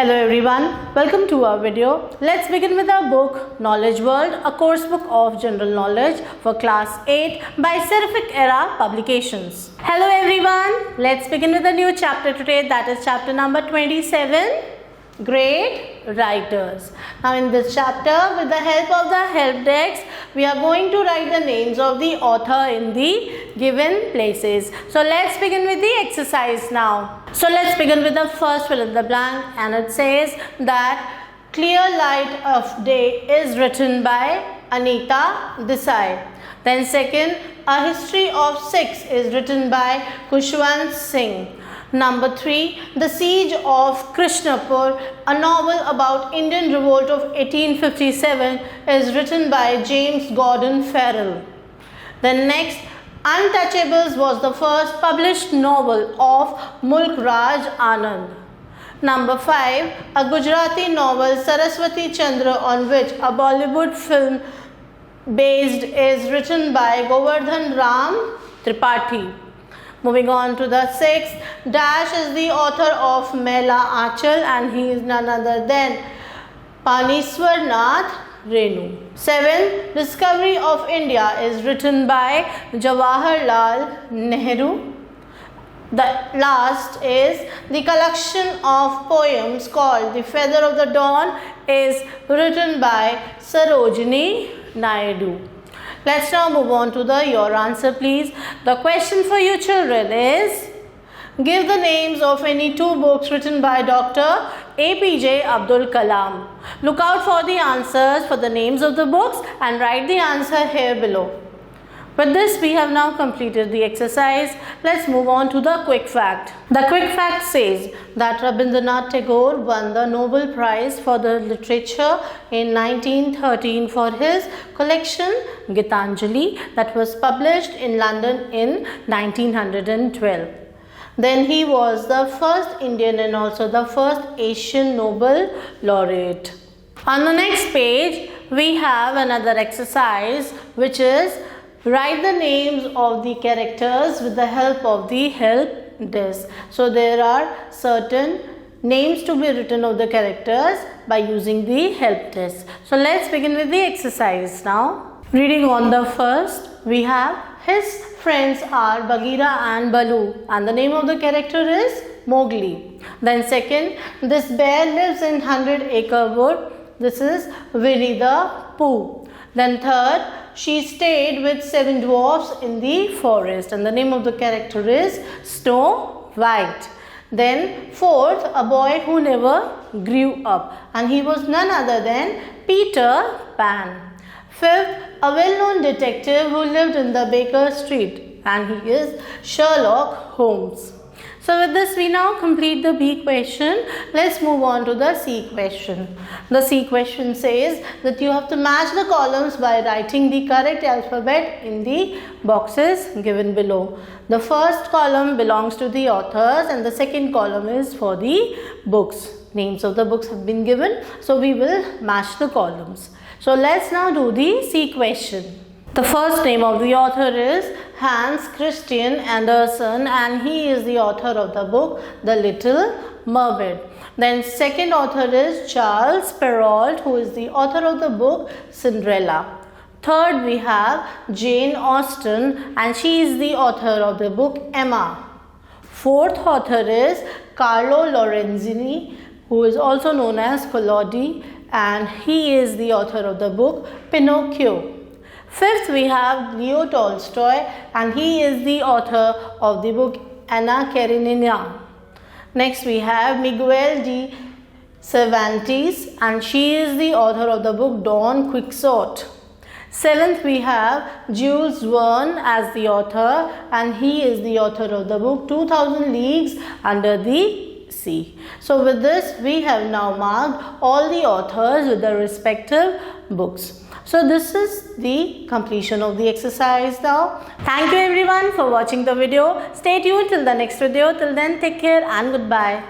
Hello everyone, welcome to our video. Let's begin with our book Knowledge World, a course book of general knowledge for class 8 by Seraphic Era Publications. Hello everyone, let's begin with a new chapter today, that is chapter number 27, Great Writers. Now in this chapter, with the help of the help text, we are going to write the names of the author in the given places. So let's begin with the exercise now. So let's begin with the first fill in the blank, and it says that Clear Light of Day is written by Anita Desai. Then second, A History of Six is written by Khushwant Singh. Number 3, The Siege of Krishnapur, a novel about Indian revolt of 1857, is written by James Gordon Farrell. Then next, Untouchables was the first published novel of Mulk Raj Anand. Number 5, a Gujarati novel Saraswati Chandra, on which a Bollywood film based, is written by Govardhan Ram Tripathi. Moving on to the 6th, Dash is the author of Mela Aanchal, and he is none other than Paneswar Nath Renu. 7th, Discovery of India is written by Jawaharlal Nehru. The last is the collection of poems called The Feather of the Dawn is written by Sarojini Naidu. Let's now move on to your answer please. The question for you children is, give the names of any two books written by Dr. APJ Abdul Kalam. Look out for the answers for the names of the books and write the answer here below. With this, we have now completed the exercise. Let's move on to the quick fact. The quick fact says that Rabindranath Tagore won the Nobel Prize for the Literature in 1913 for his collection Gitanjali that was published in London in 1912. Then he was the first Indian and also the first Asian Nobel laureate. On the next page, we have another exercise which is write the names of the characters with the help of the help desk. So there are certain names to be written of the characters by using the help desk. So let's begin with the exercise now. Reading on the first, we have his friends are Bagheera and Baloo, and the name of the character is Mowgli. Then second, this bear lives in 100-acre wood. This is Winnie the Pooh. Then third, she stayed with 7 dwarfs in the forest, and the name of the character is Snow White. Then fourth, a boy who never grew up, and he was none other than Peter Pan. Fifth, a well-known detective who lived in the Baker Street, and he is Sherlock Holmes. So with this, we now complete the B question. Let's move on to the C question. The C question says that you have to match the columns by writing the correct alphabet in the boxes given below. The first column belongs to the authors and the second column is for the books. Names of the books have been given, so we will match the columns. So let's now do the C question. The first name of the author is Hans Christian Andersen, and he is the author of the book The Little Mermaid. Then second author is Charles Perrault, who is the author of the book Cinderella. Third, we have Jane Austen, and she is the author of the book Emma. Fourth author is Carlo Lorenzini, who is also known as Collodi, and he is the author of the book Pinocchio. Fifth, we have Leo Tolstoy, and he is the author of the book Anna Karenina. Next, we have Miguel de Cervantes, and she is the author of the book Don Quixote. Seventh, we have Jules Verne as the author, and he is the author of the book 2000 Leagues Under the Sea. So with this, we have now marked all the authors with their respective books. So this is the completion of the exercise now. Thank you everyone for watching the video. Stay tuned till the next video. Till then, take care and goodbye.